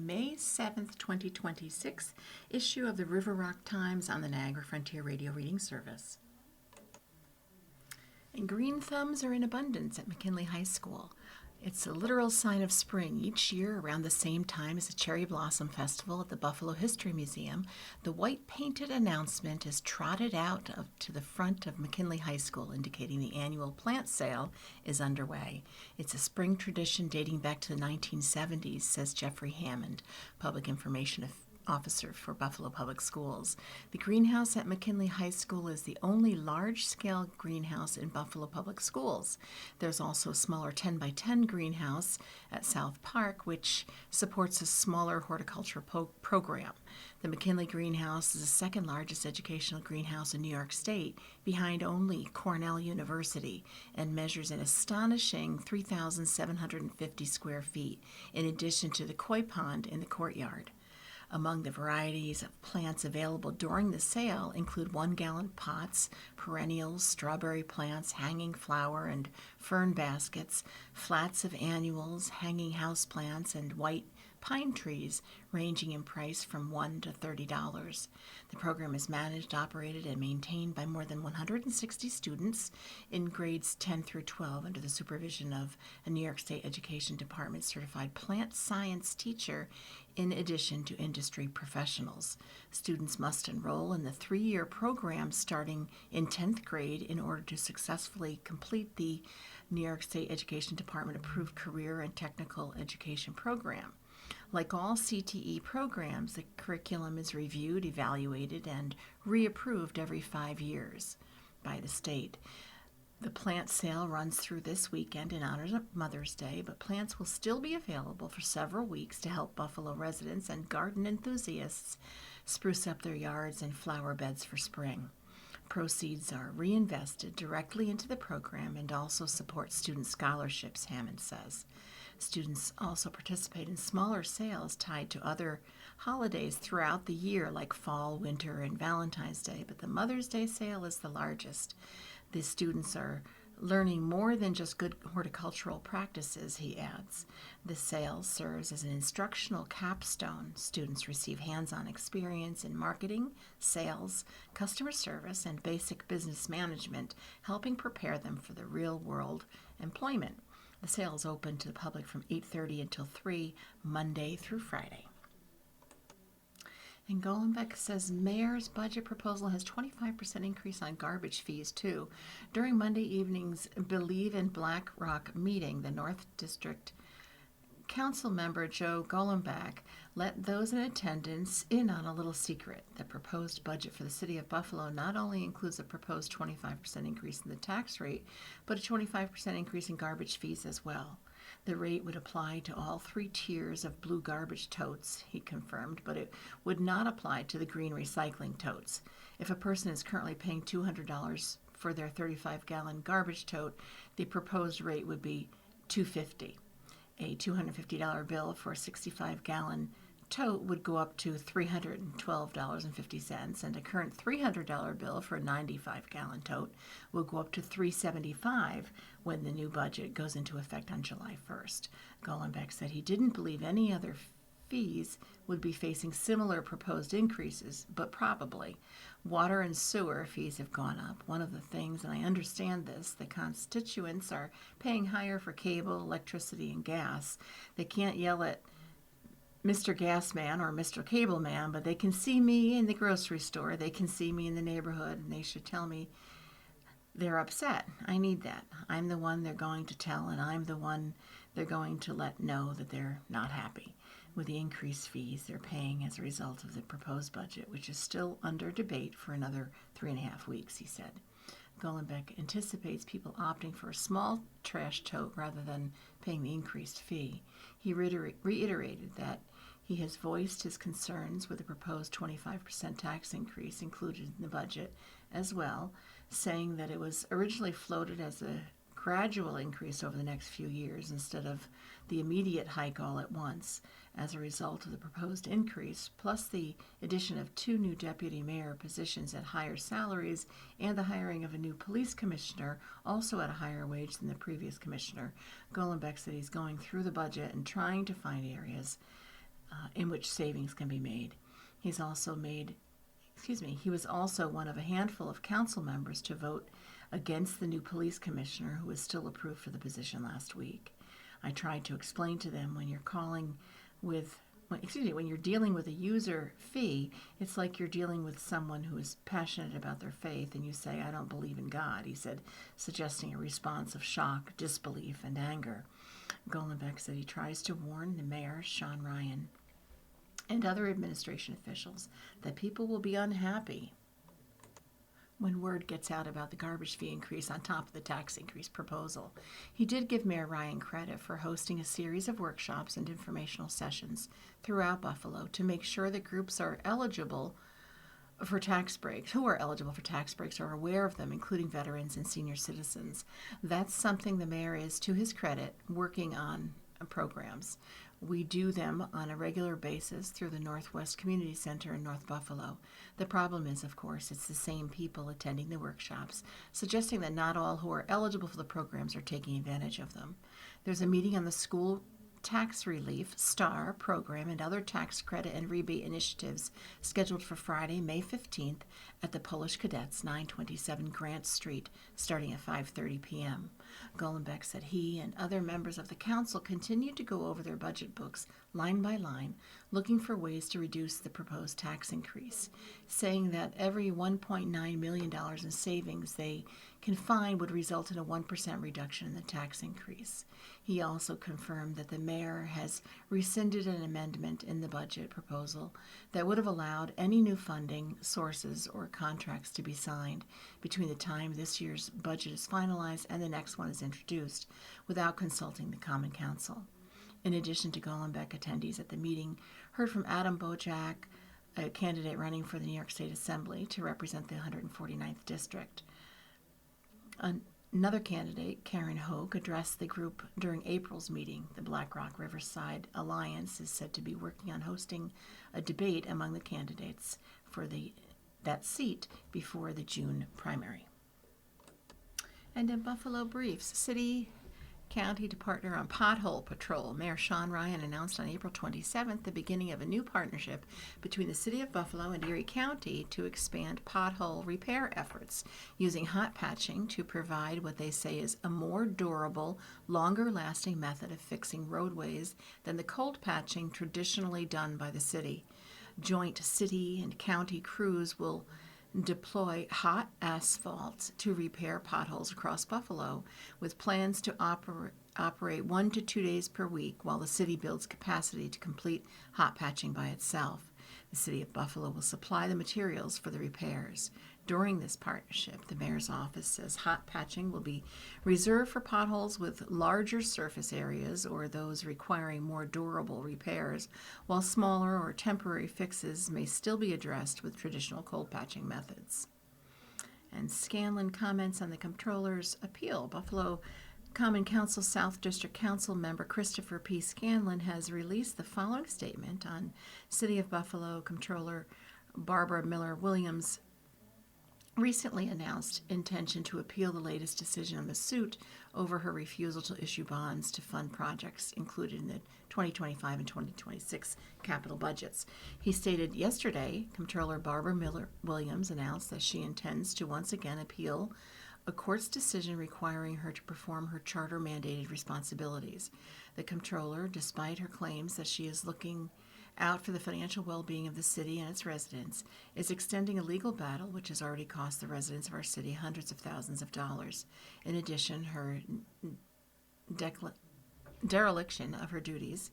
May 7th, 2026 issue of the River Rock Times on the Niagara Frontier Radio Reading Service. And green thumbs are in abundance at McKinley High School. It's a literal sign of spring. Each year, around the same time as the Cherry Blossom Festival at the Buffalo History Museum, the white-painted announcement is trotted out to the front of McKinley High School, indicating the annual plant sale is underway. It's a spring tradition dating back to the 1970s, says Jeffrey Hammond, Public Information Officer for Buffalo Public Schools. The greenhouse at McKinley High School is the only large-scale greenhouse in Buffalo Public Schools. There's also a smaller 10 by 10 greenhouse at South Park, which supports a smaller horticultural program. The McKinley Greenhouse is the second largest educational greenhouse in New York State, behind only Cornell University, and measures an astonishing 3,750 square feet, in addition to the koi pond in the courtyard. Among the varieties of plants available during the sale include 1-gallon pots, perennials, strawberry plants, hanging flower and fern baskets, flats of annuals, hanging houseplants, and white pine trees, ranging in price from $1 to $30. The program is managed, operated, and maintained by more than 160 students in grades 10 through 12 under the supervision of a New York State Education Department certified plant science teacher, in addition to industry professionals. Students must enroll in the 3-year program starting in 10th grade in order to successfully complete the New York State Education Department approved career and technical education program. Like all CTE programs, the curriculum is reviewed, evaluated, and reapproved every 5 years by the state. The plant sale runs through this weekend in honor of Mother's Day, but plants will still be available for several weeks to help Buffalo residents and garden enthusiasts spruce up their yards and flower beds for spring. Proceeds are reinvested directly into the program and also support student scholarships, Hammond says. Students also participate in smaller sales tied to other holidays throughout the year, like fall, winter, and Valentine's Day, but the Mother's Day sale is the largest. The students are learning more than just good horticultural practices, he adds. The sale serves as an instructional capstone. Students receive hands-on experience in marketing, sales, customer service, and basic business management, helping prepare them for the real-world employment. The sale is open to the public from 8:30 until 3, Monday through Friday. And Golenbeck says mayor's budget proposal has 25% increase on garbage fees, too. During Monday evening's Believe in Black Rock meeting, the North District Council member Joe Golenbeck let those in attendance in on a little secret. The proposed budget for the city of Buffalo not only includes a proposed 25% increase in the tax rate, but a 25% increase in garbage fees as well. The rate would apply to all 3 tiers of blue garbage totes, he confirmed, but it would not apply to the green recycling totes. If a person is currently paying $200 for their 35-gallon garbage tote, the proposed rate would be $250. A $250 bill for a 65-gallon tote would go up to $312.50, and a current $300 bill for a 95-gallon tote will go up to $375 when the new budget goes into effect on July 1st. Golenbeck said he didn't believe any other fees would be facing similar proposed increases, but probably. Water and sewer fees have gone up. One of the things, and I understand this, the constituents are paying higher for cable, electricity, and gas. They can't yell at Mr. Gas Man or Mr. Cable Man, but they can see me in the grocery store. They can see me in the neighborhood, and they should tell me they're upset. I need that. I'm the one they're going to tell, and I'm the one they're going to let know that they're not happy with the increased fees they're paying as a result of the proposed budget, which is still under debate for another 3.5 weeks, he said. Golenbeck anticipates people opting for a small trash tote rather than paying the increased fee. He reiterated that he has voiced his concerns with the proposed 25% tax increase included in the budget as well, saying that it was originally floated as a gradual increase over the next few years instead of the immediate hike all at once. As a result of the proposed increase, plus the addition of 2 new deputy mayor positions at higher salaries and the hiring of a new police commissioner, also at a higher wage than the previous commissioner, Golenbeck said he's going through the budget and trying to find areas in which savings can be made. He was also one of a handful of council members to vote against the new police commissioner who was still approved for the position last week. I tried to explain to them when you're dealing with a user fee, it's like you're dealing with someone who is passionate about their faith and you say, I don't believe in God, he said, suggesting a response of shock, disbelief, and anger. Golombek said he tries to warn the mayor, Sean Ryan, and other administration officials that people will be unhappy when word gets out about the garbage fee increase on top of the tax increase proposal. He did give Mayor Ryan credit for hosting a series of workshops and informational sessions throughout Buffalo to make sure that groups are eligible for tax breaks, who are eligible for tax breaks, are aware of them, including veterans and senior citizens. That's something the mayor is, to his credit, working on programs. We do them on a regular basis through the Northwest Community Center in North Buffalo. The problem is, of course, it's the same people attending the workshops, suggesting that not all who are eligible for the programs are taking advantage of them. There's a meeting on the school tax relief, STAR program, and other tax credit and rebate initiatives scheduled for Friday, May 15th at the Polish Cadets, 927 Grant Street, starting at 5:30 p.m. Golombek said he and other members of the council continued to go over their budget books line by line, looking for ways to reduce the proposed tax increase, saying that every $1.9 million in savings they can find would result in a 1% reduction in the tax increase. He also confirmed that the mayor has rescinded an amendment in the budget proposal that would have allowed any new funding sources or contracts to be signed between the time this year's budget is finalized and the next one is introduced without consulting the Common Council. In addition to Golombek, attendees at the meeting heard from Adam Bojack, a candidate running for the New York State Assembly to represent the 149th District. Another candidate, Karen Hogue, addressed the group during April's meeting. The BlackRock Riverside Alliance is said to be working on hosting a debate among the candidates for that seat before the June primary. And in Buffalo Briefs, City County to partner on pothole patrol. Mayor Sean Ryan announced on April 27th the beginning of a new partnership between the City of Buffalo and Erie County to expand pothole repair efforts, using hot patching to provide what they say is a more durable, longer-lasting method of fixing roadways than the cold patching traditionally done by the city. Joint city and county crews will deploy hot asphalt to repair potholes across Buffalo, with plans to operate 1 to 2 days per week while the city builds capacity to complete hot patching by itself. The City of Buffalo will supply the materials for the repairs. During this partnership, the mayor's office says hot patching will be reserved for potholes with larger surface areas or those requiring more durable repairs, while smaller or temporary fixes may still be addressed with traditional cold patching methods. And Scanlon comments on the comptroller's appeal. Buffalo Common Council South District Council member Christopher P. Scanlon has released the following statement on City of Buffalo Comptroller Barbara Miller Williams' recently announced intention to appeal the latest decision on the suit over her refusal to issue bonds to fund projects included in the 2025 and 2026 capital budgets. He stated yesterday, Comptroller Barbara Miller Williams announced that she intends to once again appeal a court's decision requiring her to perform her charter-mandated responsibilities. The Comptroller, despite her claims that she is looking out for the financial well-being of the city and its residents, is extending a legal battle which has already cost the residents of our city hundreds of thousands of dollars. In addition, her dereliction of her duties,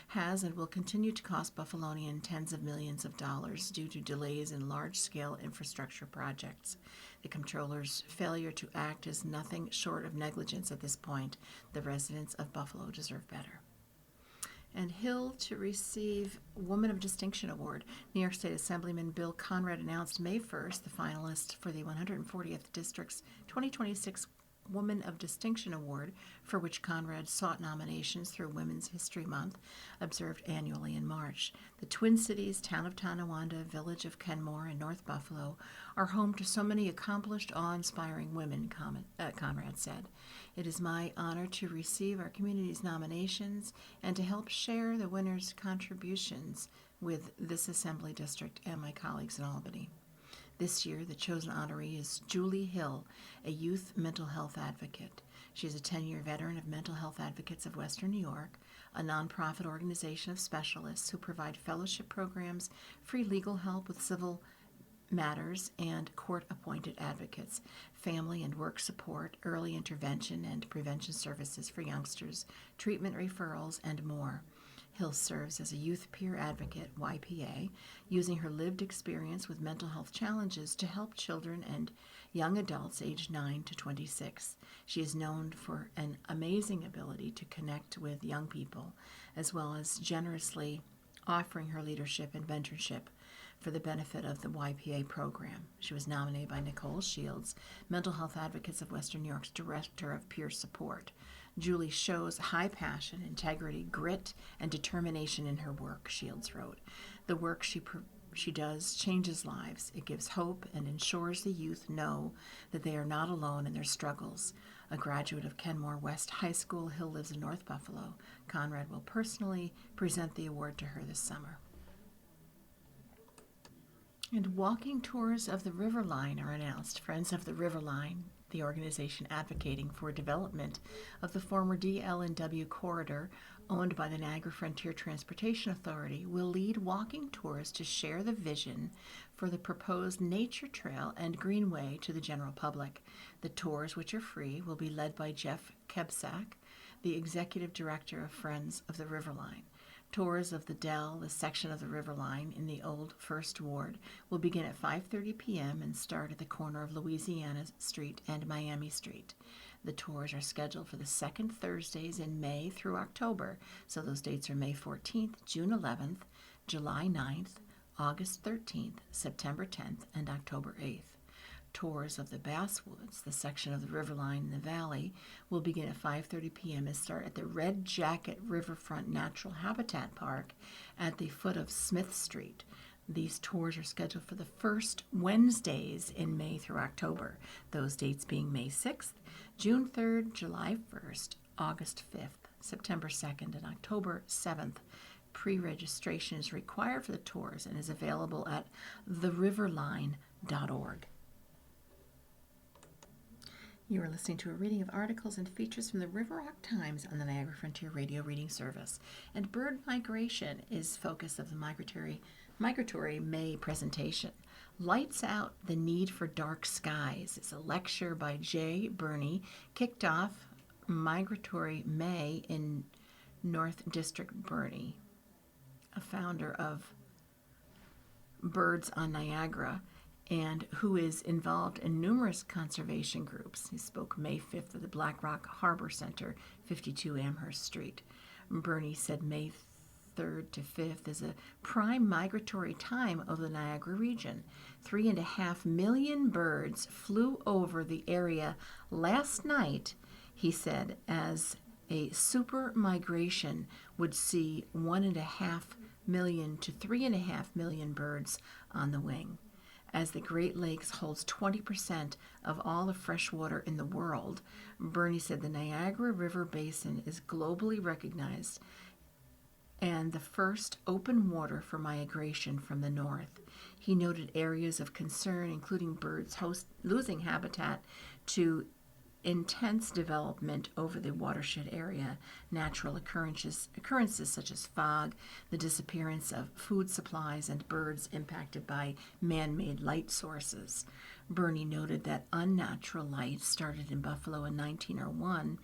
has and will continue to cost Buffalonian tens of millions of dollars due to delays in large-scale infrastructure projects. The Comptroller's failure to act is nothing short of negligence at this point. The residents of Buffalo deserve better. And Hill to receive Woman of Distinction Award. New York State Assemblyman Bill Conrad announced May 1st the finalists for the 140th District's 2026 Woman of Distinction Award, for which Conrad sought nominations through Women's History Month, observed annually in March. The Twin Cities, town of Tonawanda, village of Kenmore, and North Buffalo are home to so many accomplished, awe-inspiring women, Conrad said. It is my honor to receive our community's nominations and to help share the winners' contributions with this Assembly District and my colleagues in Albany. This year, the chosen honoree is Julie Hill, a youth mental health advocate. She is a 10-year veteran of Mental Health Advocates of Western New York, a nonprofit organization of specialists who provide fellowship programs, free legal help with civil matters, and court-appointed advocates, family and work support, early intervention and prevention services for youngsters, treatment referrals, and more. Hill serves as a youth peer advocate, YPA, using her lived experience with mental health challenges to help children and young adults aged 9 to 26. She is known for an amazing ability to connect with young people, as well as generously offering her leadership and mentorship for the benefit of the YPA program. She was nominated by Nicole Shields, Mental Health Advocates of Western New York's Director of Peer Support. Julie shows high passion, integrity, grit, and determination in her work, Shields wrote. The work she does changes lives. It gives hope and ensures the youth know that they are not alone in their struggles. A graduate of Kenmore West High School, Hill lives in North Buffalo. Conrad will personally present the award to her this summer. And walking tours of the River Line are announced. Friends of the River Line, the organization advocating for development of the former DL&W corridor owned by the Niagara Frontier Transportation Authority, will lead walking tours to share the vision for the proposed nature trail and greenway to the general public. The tours, which are free, will be led by Jeff Kebsack, the executive director of Friends of the River Line. Tours of the Dell, the section of the River Line in the old First Ward, will begin at 5:30 p.m. and start at the corner of Louisiana Street and Miami Street. The tours are scheduled for the second Thursdays in May through October, so those dates are May 14th, June 11th, July 9th, August 13th, September 10th, and October 8th. Tours of the Basswoods, the section of the River Line in the valley, will begin at 5:30 p.m. and start at the Red Jacket Riverfront Natural Habitat Park at the foot of Smith Street. These tours are scheduled for the first Wednesdays in May through October, those dates being May 6th, June 3rd, July 1st, August 5th, September 2nd, and October 7th. Pre-registration is required for the tours and is available at theriverline.org. You are listening to a reading of articles and features from the River Rock Times on the Niagara Frontier Radio Reading Service. And bird migration is focus of the Migratory May presentation. Lights Out, the Need for Dark Skies is a lecture by Jay Burney, kicked off Migratory May in North District Burney, a founder of Birds on Niagara, and who is involved in numerous conservation groups. He spoke May 5th at the Black Rock Harbor Center, 52 Amherst Street. Burney said May 3rd to 5th is a prime migratory time of the Niagara region. 3.5 million birds flew over the area last night, he said, as a super migration would see 1.5 million to 3.5 million birds on the wing. As the Great Lakes holds 20% of all the fresh water in the world, Burney said the Niagara River Basin is globally recognized and the first open water for migration from the north. He noted areas of concern, including birds losing habitat to intense development over the watershed area, natural occurrences such as fog, the disappearance of food supplies, and birds impacted by man-made light sources. Burney noted that unnatural light started in Buffalo in 1901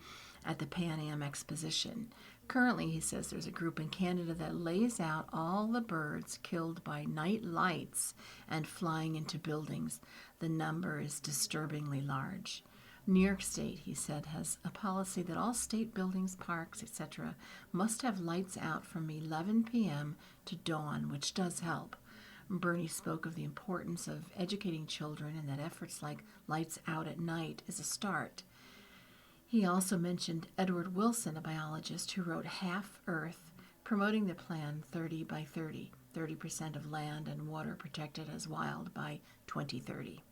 at the Pan Am Exposition. Currently, he says there's a group in Canada that lays out all the birds killed by night lights and flying into buildings. The number is disturbingly large. New York State, he said, has a policy that all state buildings, parks, etc. must have lights out from 11 p.m. to dawn, which does help. Burney spoke of the importance of educating children and that efforts like Lights Out at Night is a start. He also mentioned Edward Wilson, a biologist who wrote Half Earth, promoting the plan 30 by 30, 30% of land and water protected as wild by 2030.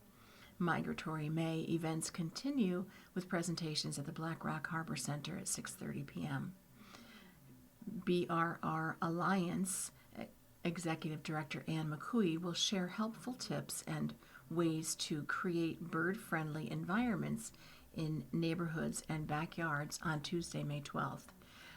Migratory May events continue with presentations at the Black Rock Harbor Center at 6:30 p.m. BRR Alliance Executive Director Ann McCooey will share helpful tips and ways to create bird-friendly environments in neighborhoods and backyards on Tuesday, May 12th.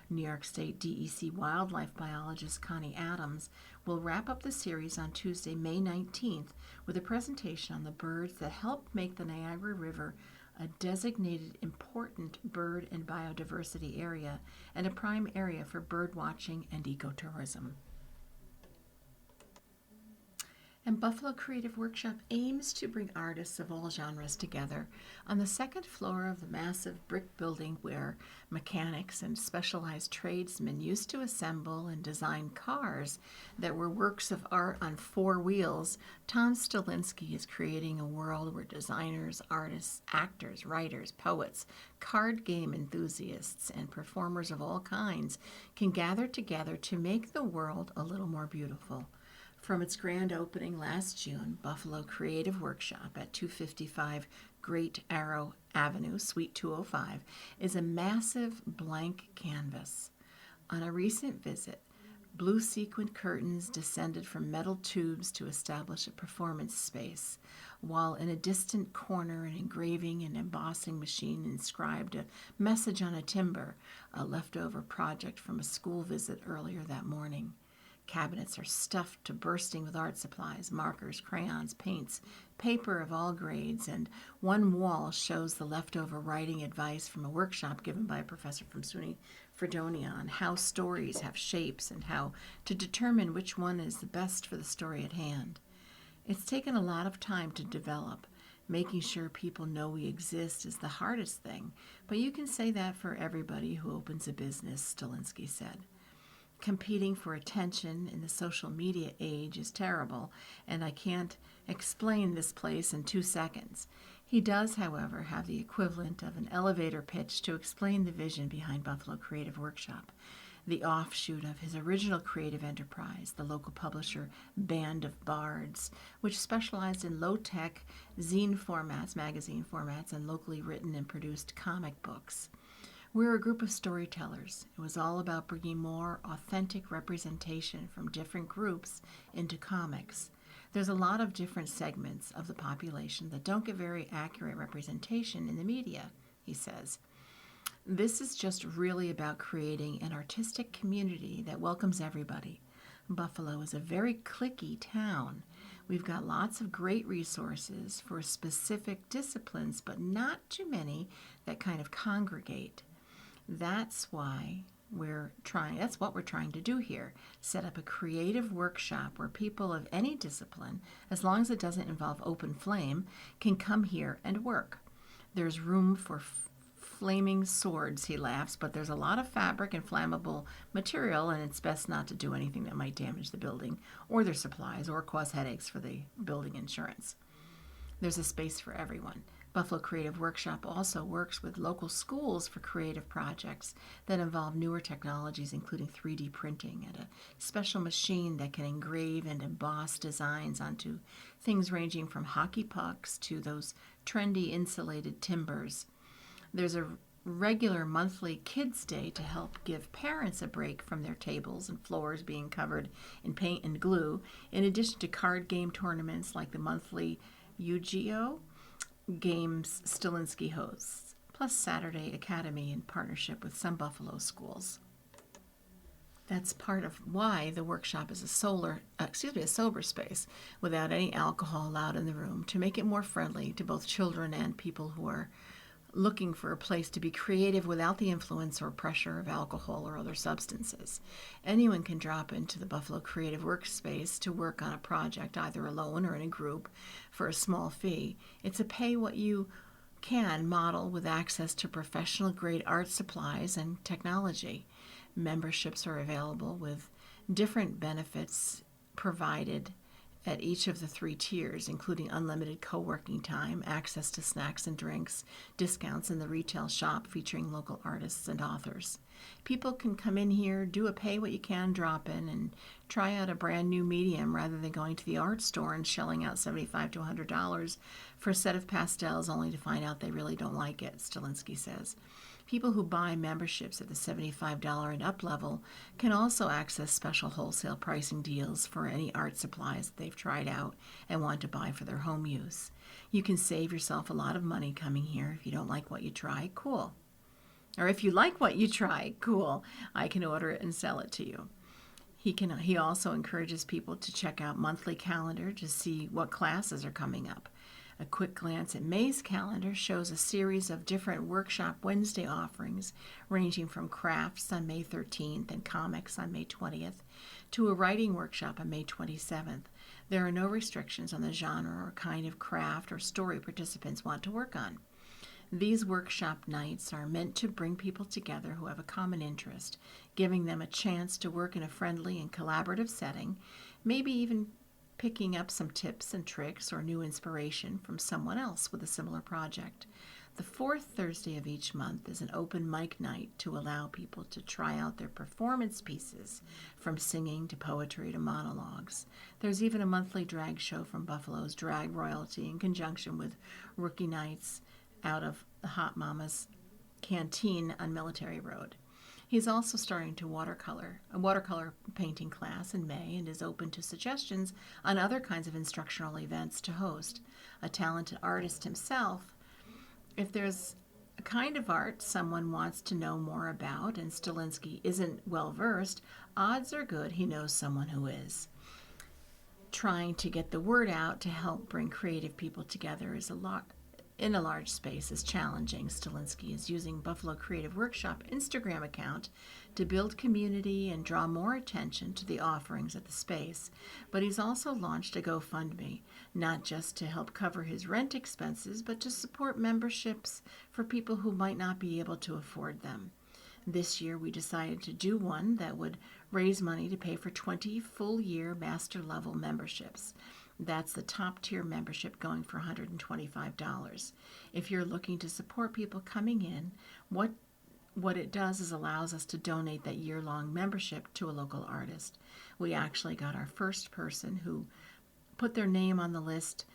New York State DEC wildlife biologist Connie Adams will wrap up the series on Tuesday, May 19th, with a presentation on the birds that help make the Niagara River a designated important bird and biodiversity area and a prime area for bird watching and ecotourism. And Buffalo Creative Workshop aims to bring artists of all genres together on the second floor of the massive brick building where mechanics and specialized tradesmen used to assemble and design cars that were works of art on four wheels. Tom Stalinsky is creating a world where designers, artists, actors, writers, poets, card game enthusiasts, and performers of all kinds can gather together to make the world a little more beautiful. From its grand opening last June, Buffalo Creative Workshop at 255 Great Arrow Avenue, Suite 205, is a massive blank canvas. On a recent visit, blue sequined curtains descended from metal tubes to establish a performance space, while in a distant corner an engraving and embossing machine inscribed a message on a timber, a leftover project from a school visit earlier that morning. Cabinets are stuffed to bursting with art supplies, markers, crayons, paints, paper of all grades, and one wall shows the leftover writing advice from a workshop given by a professor from SUNY Fredonia on how stories have shapes and how to determine which one is the best for the story at hand. It's taken a lot of time to develop. Making sure people know we exist is the hardest thing, but you can say that for everybody who opens a business, Stalinsky said. Competing for attention in the social media age is terrible, and I can't explain this place in 2 seconds. He does, however, have the equivalent of an elevator pitch to explain the vision behind Buffalo Creative Workshop, the offshoot of his original creative enterprise, the local publisher Band of Bards, which specialized in low-tech zine formats, magazine formats, and locally written and produced comic books. We're a group of storytellers. It was all about bringing more authentic representation from different groups into comics. There's a lot of different segments of the population that don't get very accurate representation in the media, he says. This is just really about creating an artistic community that welcomes everybody. Buffalo is a very cliquey town. We've got lots of great resources for specific disciplines, but not too many that kind of congregate. That's what we're trying to do here. Set up a creative workshop where people of any discipline, as long as it doesn't involve open flame, can come here and work. There's room for flaming swords, he laughs, but there's a lot of fabric and flammable material, and it's best not to do anything that might damage the building or their supplies or cause headaches for the building insurance. There's a space for everyone. Buffalo Creative Workshop also works with local schools for creative projects that involve newer technologies, including 3D printing and a special machine that can engrave and emboss designs onto things ranging from hockey pucks to those trendy insulated timbers. There's a regular monthly Kids Day to help give parents a break from their tables and floors being covered in paint and glue, in addition to card game tournaments like the monthly Yu-Gi-Oh! Games Stalinsky hosts, plus Saturday Academy in partnership with some Buffalo schools. That's part of why the workshop is a sober space without any alcohol allowed in the room, to make it more friendly to both children and people who are looking for a place to be creative without the influence or pressure of alcohol or other substances. Anyone can drop into the Buffalo Creative Workspace to work on a project, either alone or in a group, for a small fee. It's a pay-what-you-can model with access to professional-grade art supplies and technology. Memberships are available with different benefits provided at each of the 3 tiers, including unlimited co-working time, access to snacks and drinks, discounts in the retail shop featuring local artists and authors. People can come in here, do a pay-what-you-can drop-in, and try out a brand new medium rather than going to the art store and shelling out $75 to $100 for a set of pastels only to find out they really don't like it, Stilinski says. People who buy memberships at the $75 and up level can also access special wholesale pricing deals for any art supplies that they've tried out and want to buy for their home use. You can save yourself a lot of money coming here. If you don't like what you try, cool. Or if you like what you try, cool. I can order it and sell it to you. He also encourages people to check out monthly calendar to see what classes are coming up. A quick glance at May's calendar shows a series of different Workshop Wednesday offerings, ranging from crafts on May 13th and comics on May 20th, to a writing workshop on May 27th. There are no restrictions on the genre or kind of craft or story participants want to work on. These workshop nights are meant to bring people together who have a common interest, giving them a chance to work in a friendly and collaborative setting, maybe even picking up some tips and tricks or new inspiration from someone else with a similar project. The 4th Thursday of each month is an open mic night to allow people to try out their performance pieces, from singing to poetry to monologues. There's even a monthly drag show from Buffalo's drag royalty in conjunction with Rookie Nights out of the Hot Mama's Canteen on Military Road. He's also starting a watercolor painting class in May, and is open to suggestions on other kinds of instructional events to host. A talented artist himself, if there's a kind of art someone wants to know more about and Stilinski isn't well versed, odds are good he knows someone who is. Trying to get the word out to help bring creative people together in a large space is challenging. Stilinski is using Buffalo Creative Workshop Instagram account to build community and draw more attention to the offerings at the space, but he's also launched a GoFundMe, not just to help cover his rent expenses, but to support memberships for people who might not be able to afford them. This year we decided to do one that would raise money to pay for 20 full-year master level memberships. That's the top tier membership, going for $125. If you're looking to support people coming in, what it does is allows us to donate that year-long membership to a local artist. We actually got our first person who put their name on the list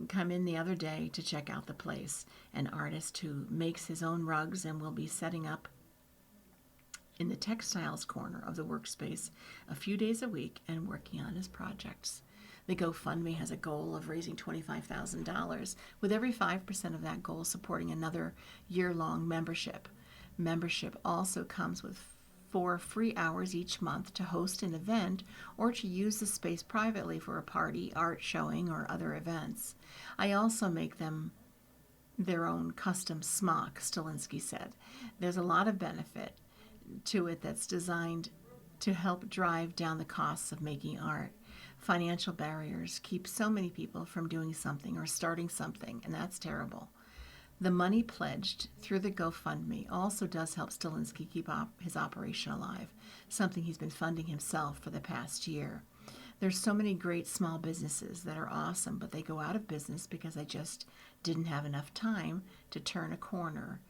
come in the other day to check out the place, an artist who makes his own rugs and will be setting up in the textiles corner of the workspace a few days a week and working on his projects. The GoFundMe has a goal of raising $25,000, with every 5% of that goal supporting another year-long membership. Membership also comes with 4 free hours each month to host an event or to use the space privately for a party, art showing, or other events. I also make them their own custom smock, Stilinski said. There's a lot of benefit to it that's designed to help drive down the costs of making art. Financial barriers keep so many people from doing something or starting something, and that's terrible. The money pledged through the GoFundMe also does help Stilinski keep his operation alive, something he's been funding himself for the past year. There's so many great small businesses that are awesome, but they go out of business because they just didn't have enough time to turn a corner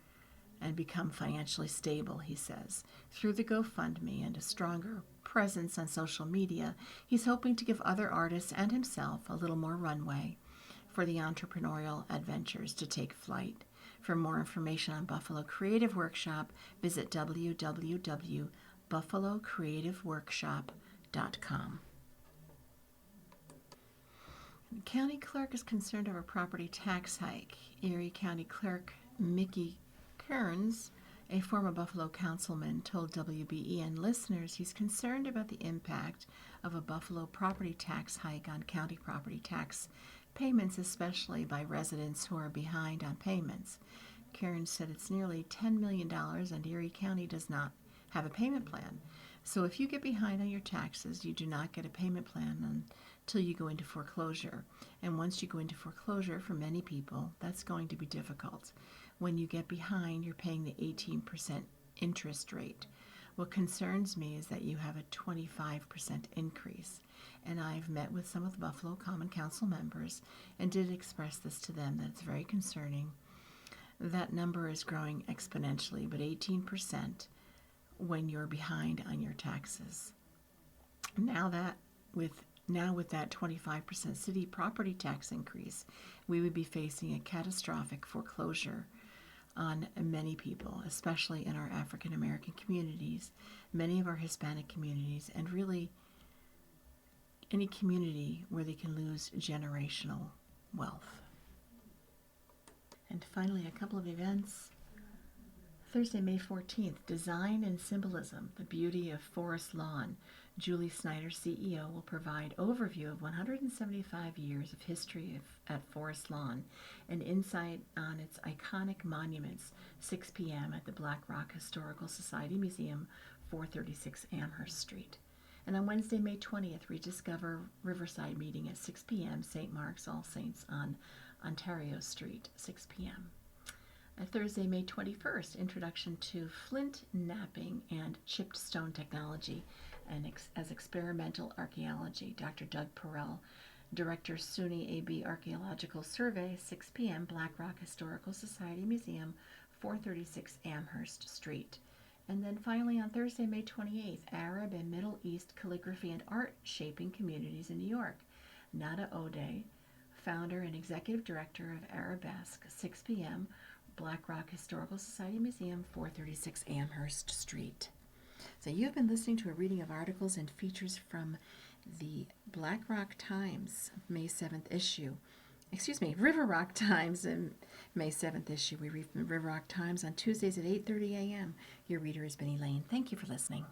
and become financially stable, he says. Through the GoFundMe and a stronger presence on social media, he's hoping to give other artists and himself a little more runway for the entrepreneurial adventures to take flight. For more information on Buffalo Creative Workshop, visit www.buffalocreativeworkshop.com. The county clerk is concerned over property tax hike. Erie County Clerk Mickey Kearns, a former Buffalo councilman, told WBEN listeners he's concerned about the impact of a Buffalo property tax hike on county property tax payments, especially by residents who are behind on payments. Kearns said it's nearly $10 million and Erie County does not have a payment plan. So if you get behind on your taxes, you do not get a payment plan until you go into foreclosure. And once you go into foreclosure, for many people, that's going to be difficult. When you get behind, you're paying the 18% interest rate. What concerns me is that you have a 25% increase. and I've met with some of the Buffalo Common Council members and did express this to them, that it's very concerning. That number is growing exponentially, but 18% when you're behind on your taxes. Now with that 25% city property tax increase, we would be facing a catastrophic foreclosure on many people, especially in our African American communities, many of our Hispanic communities, and really any community where they can lose generational wealth. And finally, a couple of events. Thursday, May 14th, Design and Symbolism, the Beauty of Forest Lawn. Julie Snyder, CEO, will provide overview of 175 years of history at Forest Lawn and insight on its iconic monuments, 6 p.m. at the Black Rock Historical Society Museum, 436 Amherst Street. And on Wednesday, May 20th, Rediscover Riverside meeting at 6 p.m., St. Mark's All Saints on Ontario Street, 6 p.m. Thursday, May 21st, introduction to flint knapping and chipped stone technology and as experimental archaeology. Dr. Doug Perrell, Director, SUNY AB Archaeological Survey, 6 p.m., Black Rock Historical Society Museum, 436 Amherst Street. And then finally on Thursday, May 28th, Arab and Middle East calligraphy and art shaping communities in New York. Nada Ode, founder and executive director of Arabesque, 6 p.m., Black Rock Historical Society Museum, 436 Amherst Street. So you've been listening to a reading of articles and features from the Black Rock Times May 7th issue. River Rock Times May 7th issue. We read from the River Rock Times on Tuesdays at 8:30 a.m. Your reader is Benny Lane. Thank you for listening.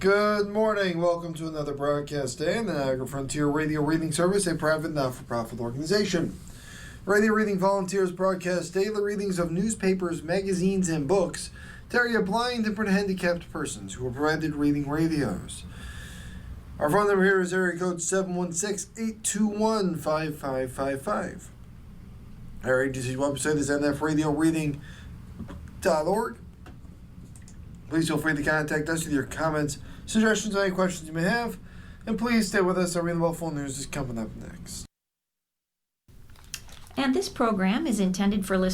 Good morning. Welcome to another broadcast day in the Niagara Frontier Radio Reading Service, a private not-for-profit organization. Radio Reading Volunteers broadcast daily readings of newspapers, magazines, and books to area blind and handicapped persons who are provided reading radios. Our phone number here is area code 716-821-5555. Our agency's website is nfradioreading.org. Please feel free to contact us with your comments, suggestions, or any questions you may have. And please stay with us. Our Reading Buffalo News is coming up next. And this program is intended for listeners